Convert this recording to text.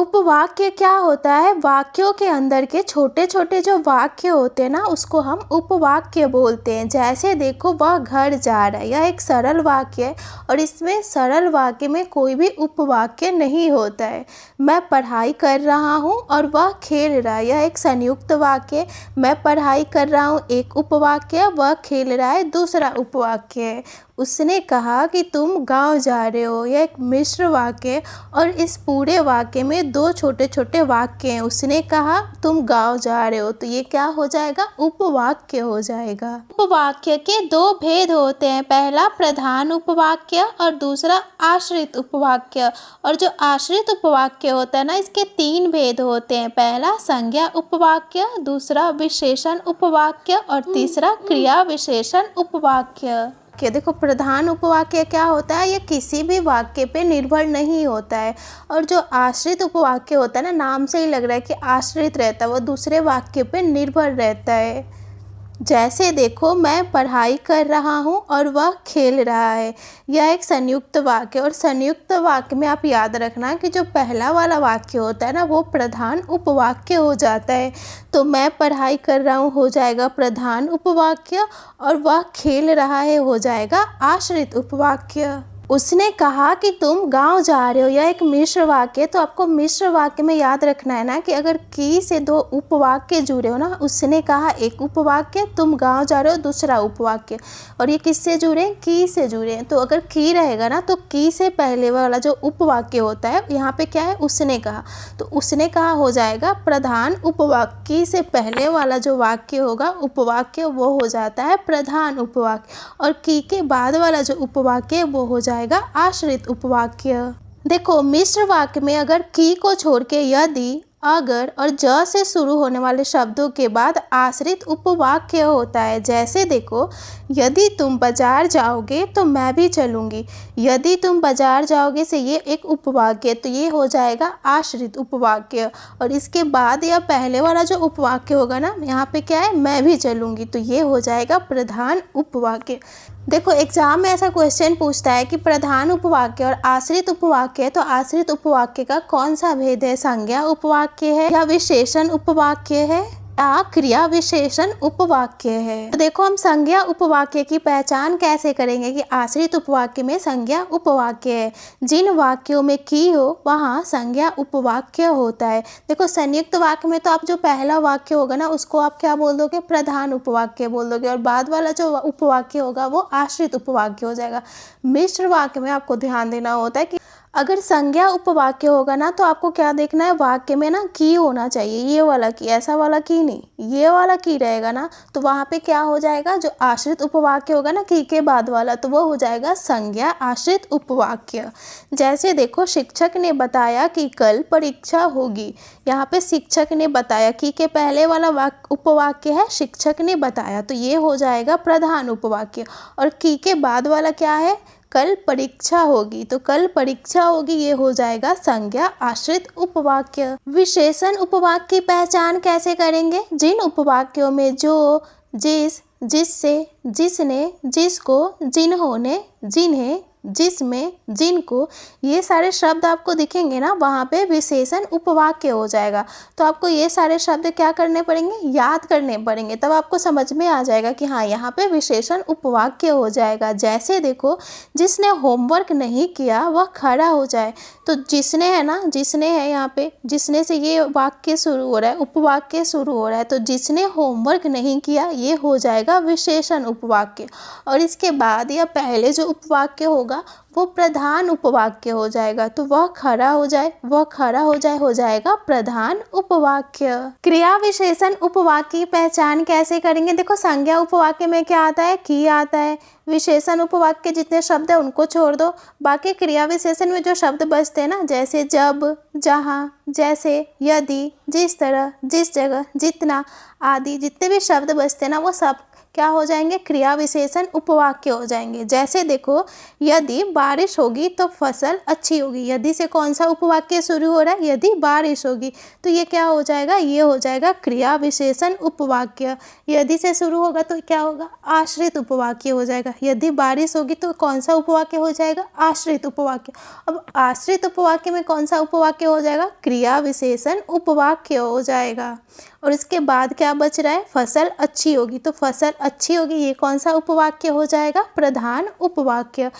उपवाक्य क्या होता है? वाक्यों के अंदर के छोटे छोटे जो वाक्य होते हैं ना, उसको हम उपवाक्य बोलते हैं। जैसे देखो, वह घर जा रहा है, यह एक सरल वाक्य है और इसमें सरल वाक्य में कोई भी उपवाक्य नहीं होता है। मैं पढ़ाई कर रहा हूँ और वह खेल रहा है, यह एक संयुक्त वाक्य है। मैं पढ़ाई कर रहा हूँ एक उपवाक्य है, वह खेल रहा है दूसरा उपवाक्य है। उसने कहा कि तुम गांव जा रहे हो, यह एक मिश्र वाक्य है और इस पूरे वाक्य में दो छोटे छोटे वाक्य हैं। उसने कहा तुम गांव जा रहे हो, तो ये क्या हो जाएगा? उपवाक्य हो जाएगा। उपवाक्य के दो भेद होते हैं, पहला प्रधान उपवाक्य और दूसरा आश्रित उपवाक्य। और जो आश्रित उपवाक्य होता है ना, इसके तीन भेद होते हैं, पहला संज्ञा उपवाक्य, दूसरा विशेषण उपवाक्य और तीसरा क्रिया विशेषण उपवाक्य। कि देखो, प्रधान उपवाक्य क्या होता है? ये किसी भी वाक्य पे निर्भर नहीं होता है। और जो आश्रित उपवाक्य होता है ना, नाम से ही लग रहा है कि आश्रित रहता है, वो दूसरे वाक्य पे निर्भर रहता है। जैसे देखो, मैं पढ़ाई कर रहा हूँ और वह खेल रहा है, यह एक संयुक्त वाक्य। और संयुक्त वाक्य में आप याद रखना कि जो पहला वाला वाक्य होता है ना, वो प्रधान उपवाक्य हो जाता है। तो मैं पढ़ाई कर रहा हूँ हो जाएगा प्रधान उपवाक्य और वह खेल रहा है हो जाएगा आश्रित उपवाक्य। उसने कहा कि तुम गांव जा रहे हो, यह एक मिश्र वाक्य है। तो आपको मिश्र वाक्य में याद रखना है ना कि अगर की से दो उपवाक्य जुड़े हो ना, उसने कहा एक उपवाक्य, तुम गांव जा रहे हो दूसरा उपवाक्य, और ये किससे जुड़े? की से जुड़े। तो अगर की रहेगा ना, तो की से पहले वाला जो उपवाक्य होता है, यहाँ पे क्या है? उसने कहा, तो उसने कहा हो जाएगा प्रधान उपवाक्य। की से पहले वाला जो वाक्य होगा उपवाक्य, वो हो जाता है प्रधान उपवाक्य, और की के बाद वाला जो उपवाक्य वो हो जाएगा आश्रित उपवाक्य। देखो, मिश्र वाक्य में अगर की को छोड़ के यदि, अगर और ज से शुरू होने वाले शब्दों के बाद आश्रित उपवाक्य होता है। जैसे देखो, यदि तुम बाजार जाओगे तो मैं भी चलूँगी, यदि तुम बाजार जाओगे से ये एक उपवाक्य, तो ये हो जाएगा आश्रित उपवाक्य। और इसके बाद या पहले वाला जो उपवाक्य होगा ना, यहाँ पे क्या है? मैं भी चलूँगी, तो ये हो जाएगा प्रधान उपवाक्य। देखो, एग्जाम में ऐसा क्वेश्चन पूछता है कि प्रधान उपवाक्य और आश्रित उपवाक्य है, तो आश्रित उपवाक्य का कौन सा भेद है? संज्ञा उपवाक्य है या विशेषण उपवाक्य है या क्रिया विशेषण उपवाक्य है? तो देखो, हम संज्ञा उपवाक्य की पहचान कैसे करेंगे कि आश्रित उपवाक्य में संज्ञा उपवाक्य है। जिन वाक्यों में की हो वहाँ संज्ञा उपवाक्य होता है। देखो, संयुक्त वाक्य में तो आप जो पहला वाक्य होगा ना, उसको आप क्या बोल दोगे? प्रधान उपवाक्य बोल दोगे, और बाद वाला जो उपवाक्य होगा वो आश्रित उपवाक्य हो जाएगा। मिश्र वाक्य में आपको ध्यान देना होता है कि अगर संज्ञा उपवाक्य होगा ना, तो आपको क्या देखना है? वाक्य में ना की होना चाहिए, ये वाला की, ऐसा वाला की नहीं, ये वाला की रहेगा ना, तो वहाँ पे क्या हो जाएगा? जो आश्रित उपवाक्य होगा ना की के बाद वाला, तो वो हो जाएगा संज्ञा आश्रित उपवाक्य। जैसे देखो, शिक्षक ने बताया कि कल परीक्षा होगी, यहाँ पे शिक्षक ने बताया, की के पहले वाला उपवाक्य है शिक्षक ने बताया, तो ये हो जाएगा प्रधान उपवाक्य। और की के बाद वाला क्या है? कल परीक्षा होगी, तो कल परीक्षा होगी, ये हो जाएगा संज्ञा आश्रित उपवाक्य। विशेषण उपवाक्य की पहचान कैसे करेंगे? जिन उपवाक्यों में जो, जिस, जिससे, जिसने, जिसको, जिन्होंने, जिन्हें, जिसमें, जिनको, ये सारे शब्द आपको दिखेंगे ना, वहाँ पे विशेषण उपवाक्य हो जाएगा। तो आपको ये सारे शब्द क्या करने पड़ेंगे? याद करने पड़ेंगे, तब आपको समझ में आ जाएगा कि हाँ, यहाँ पे विशेषण उपवाक्य हो जाएगा। जैसे देखो, जिसने होमवर्क नहीं किया वह खड़ा हो जाए, तो जिसने है ना, जिसने है यहाँ पे, जिसने से ये वाक्य शुरू हो रहा है, उपवाक्य शुरू हो रहा है, तो जिसने होमवर्क नहीं किया, ये हो जाएगा विशेषण उपवाक्य। और इसके बाद या पहले जो उपवाक्य होगा वो प्रधान उपवाक्य हो जाएगा, तो वह खड़ा हो जाए, वह खड़ा हो जाए हो जाएगा प्रधान उपवाक्य। क्रिया विशेषण उपवाक्य की पहचान कैसे करेंगे? देखो, संज्ञा उपवाक्य में क्या आता है? की आता है। विशेषण उपवाक्य जितने शब्द है उनको छोड़ दो, बाकी क्रिया विशेषण में जो शब्द बचते हैं ना, जैसे जब, जहाँ, जैसे, यदि, जिस तरह, जिस जगह, जितना आदि, जितने भी शब्द बचते हैं ना, वो सब क्या हो जाएंगे, क्रिया विशेषण उपवाक्य हो जाएंगे। जैसे देखो, यदि बारिश होगी तो फसल अच्छी होगी। यदि से कौन सा उपवाक्य शुरू हो रहा है, यदि बारिश होगी, तो ये क्या हो जाएगा, ये हो जाएगा क्रिया विशेषण उपवाक्य। यदि से शुरू होगा तो क्या होगा, आश्रित उपवाक्य हो जाएगा। यदि बारिश होगी तो कौन सा उपवाक्य हो जाएगा, आश्रित उपवाक्य। अब आश्रित उपवाक्य में कौन सा उपवाक्य हो जाएगा, क्रिया विशेषण उपवाक्य हो जाएगा। और इसके बाद क्या बच रहा है, फसल अच्छी होगी, तो फसल अच्छी होगी ये कौन सा उपवाक्य हो जाएगा, प्रधान उपवाक्य।